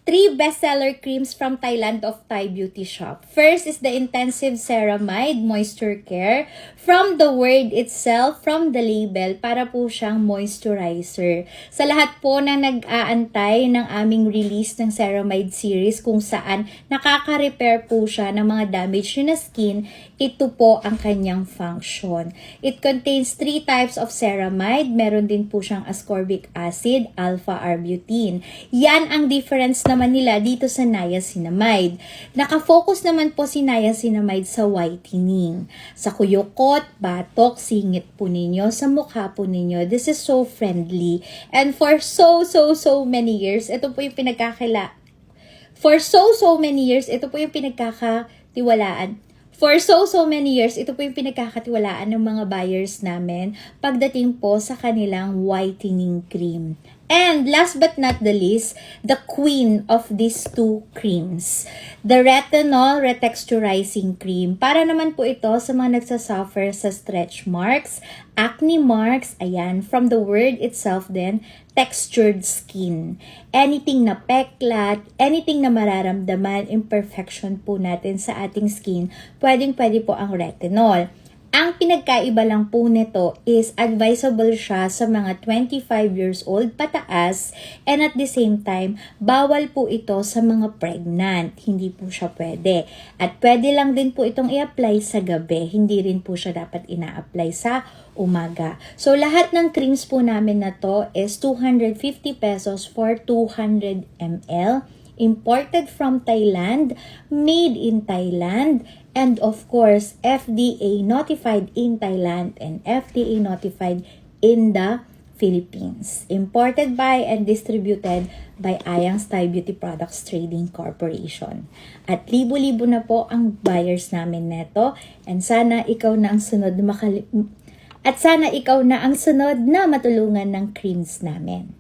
3 bestseller creams from Thailand of Thai Beauty Shop. First is the Intensive Ceramide Moisture Care. From the word itself, from the label, para po siyang moisturizer. Sa lahat po na nag-aantay ng aming release ng Ceramide series kung saan nakaka-repair po siya ng mga damage na skin, ito po ang kanyang function. It contains 3 types of ceramide. Meron din po siyang ascorbic acid, alpha-arbutin. Yan ang difference naman nila dito sa niacinamide. Nakafocus naman po si niacinamide sa whitening. Sa kuyukot, batok, singit po ninyo, sa mukha po ninyo. This is so friendly. And for so many years, ito po yung pinagkakatiwalaan. For so many years, ito po yung pinagkakatiwalaan ng mga buyers namin pagdating po sa kanilang whitening cream. And last but not the least, the queen of these 2 creams, the Retinol Retexturizing Cream. Para naman po ito sa mga nagsasuffer sa stretch marks, acne marks, ayan, from the word itself then, textured skin. Anything na peklat, anything na mararamdaman, imperfection po natin sa ating skin, pwedeng-pwede po ang retinol. Ang pinagkaiba lang po nito is advisable siya sa mga 25 years old pataas, and at the same time, bawal po ito sa mga pregnant. Hindi po siya pwede. At pwede lang din po itong i-apply sa gabi. Hindi rin po siya dapat ina-apply sa umaga. So lahat ng creams po namin na to is 250 pesos for 200 ml. Imported from Thailand, made in Thailand, and of course, FDA notified in Thailand and FDA notified in the Philippines. Imported by and distributed by Ayang's Thai Beauty Products Trading Corporation. At libo-libo na po ang buyers namin neto, and sana ikaw na ang sunod na matulungan ng creams namin.